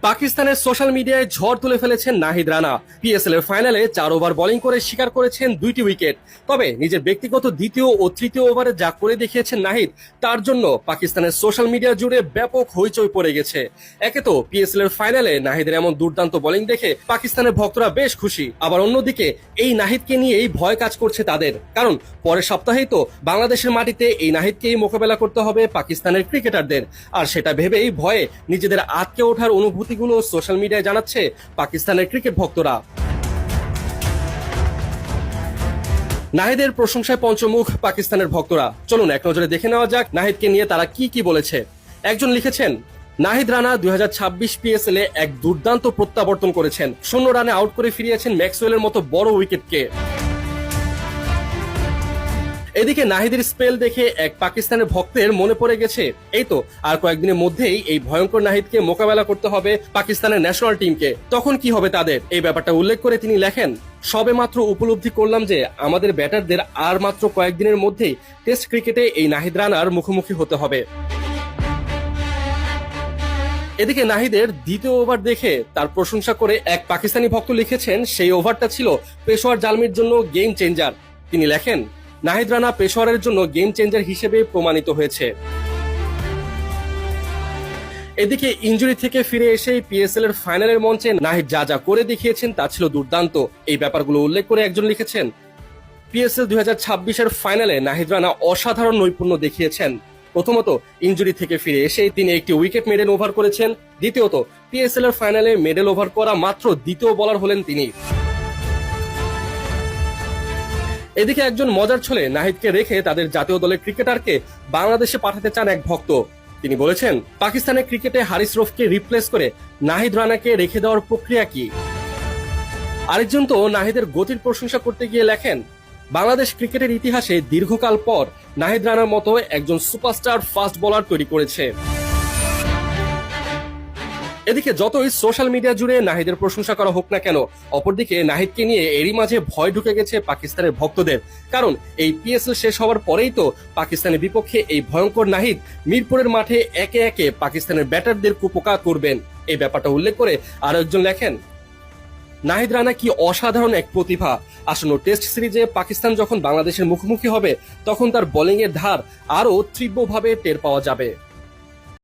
পাকিস্তানের সোশ্যাল মিডিয়ায় ঝড় তুলে ফেলেছেন নাহিদ রানা। পিএসএল এর ফাইনালে 4 ওভার বোলিং করে শিকার করেছেন 2টি উইকেট। তবে নিজের ব্যক্তিগত দ্বিতীয় ও তৃতীয় ওভারে যা করে দেখিয়েছেন নাহিদ, তার জন্য পাকিস্তানের সোশ্যাল মিডিয়া জুড়ে ব্যাপক হইচই পড়ে গেছে। একে তো পিএসএল এর ফাইনালে নাহিদের এমন দুর্দান্ত বোলিং দেখে পাকিস্তানের ভক্তরা বেশ খুশি, আবার অন্যদিকে এই নাহিদকে নিয়েই ভয় কাজ করছে তাদের, কারণ পরের সপ্তাহেই তো বাংলাদেশের মাটিতে এই নাহিদকেই মোকাবেলা করতে হবে পাকিস্তানের ক্রিকেটারদের। আর সেটা ভেবেই ভয়ে নিজেদের আটকে ওঠার অনুভূতিগুলো সোশ্যাল মিডিয়ায় জানাচ্ছে পাকিস্তানের ক্রিকেট ভক্তরা। নাহিদের প্রশংসায় পঞ্চমুখ পাকিস্তানের ভক্তরা। চলুন এক নজরে দেখে নেওয়া যাক নাহিদকে নিয়ে তারা কি বলেছে। একজন লিখেছেন, নাহিদ রানা 2026 পিএসএল এ এক দুর্দান্ত প্রত্যাবর্তন করেছেন। 0 রানে আউট করে ফিরিয়েছেন ম্যাক্সওয়েলের মতো বড় উইকেটকে। এদিকে নাহিদের স্পেল দেখে এক পাকিস্তানের ভক্তের মনে পড়ে গেছে, এই তো আর কয়েকদিনের মধ্যেই এই ভয়ঙ্কর নাহিদকে মোকাবেলা করতে হবে পাকিস্তানের ন্যাশনাল টিমকে। তখন কি হবে তাদের, এই ব্যাপারটা উল্লেখ করে তিনি লেখেন, সবে মাত্র উপলব্ধি করলাম যে আমাদের ব্যাটারদের আর মাত্র কয়েকদিনের মধ্যেই টেস্ট ক্রিকেটে এই নাহিদ রানার মুখোমুখি হতে হবে। এদিকে নাহিদের দ্বিতীয় ওভার দেখে তার প্রশংসা করে এক পাকিস্তানি ভক্ত লিখেছেন, সেই ওভারটা ছিল পেশোয়ার জালমির জন্য গেম চেঞ্জার। তিনি লেখেন, নাহিদ রানা পেশোয়ারের জন্য গেম চেঞ্জার হিসেবে প্রমাণিত হয়েছে। এদিকে ইনজুরি থেকে ফিরে এসে পিএসএল এর ফাইনালের মঞ্চে নাহিদ যা করে দেখিয়েছেন তা ছিল দুর্দান্ত। এই ব্যাপারগুলো উল্লেখ করে একজন লিখেছেন, পিএসএল 2026 এর ফাইনালে নাহিদ রানা অসাধারণ নৈপুণ্য দেখিয়েছেন। প্রথমত, ইনজুরি থেকে ফিরে এসে তিনি একটি উইকেট মেডেন ওভার করেছেন। দ্বিতীয়ত, পিএসএল এর ফাইনালে মেডেল ওভার করা মাত্র দ্বিতীয় বোলার হলেন তিনি। এদিকে একজন মজার ছলে নাহিদকে রেখে তাদের জাতীয় দলের ক্রিকেটারকে বাংলাদেশে পাঠাতে চান এক ভক্ত। তিনি বলেছেন, পাকিস্তানের ক্রিকেটে হারিস রফকে রিপ্লেস করে নাহিদ রানাকে রেখে দেওয়ার প্রক্রিয়া কি? আরেকজন তো নাহিদের গতির প্রশংসা করতে গিয়ে লেখেন, বাংলাদেশ ক্রিকেটের ইতিহাসে দীর্ঘকাল পর নাহিদ রানার মতো একজন সুপারস্টার ফাস্ট বোলার তৈরি করেছে। এদিকে যতই সোশ্যাল মিডিয়া জুড়ে নাহিদের প্রশংসা করা হোক না কেন, অপরদিকে নাহিদকে নিয়ে এরই মাঝে ভয় ঢুকে গেছে পাকিস্তানের ভক্তদের। কারণ এই পিএসএল শেষ হওয়ার পরেই তো পাকিস্তানের বিপক্ষে এই ভয়ঙ্কর নাহিদ মিরপুরের মাঠে একে একে পাকিস্তানের ব্যাটারদের কুপোকা করবেন। এই ব্যাপারটা উল্লেখ করে আরো একজন লেখেন, নাহিদ রানা কি অসাধারণ এক প্রতিভা। আসন্ন টেস্ট সিরিজে পাকিস্তান যখন বাংলাদেশের মুখোমুখি হবে, তখন তার বোলিং এর ধার আরো তীব্রভাবে টের পাওয়া যাবে।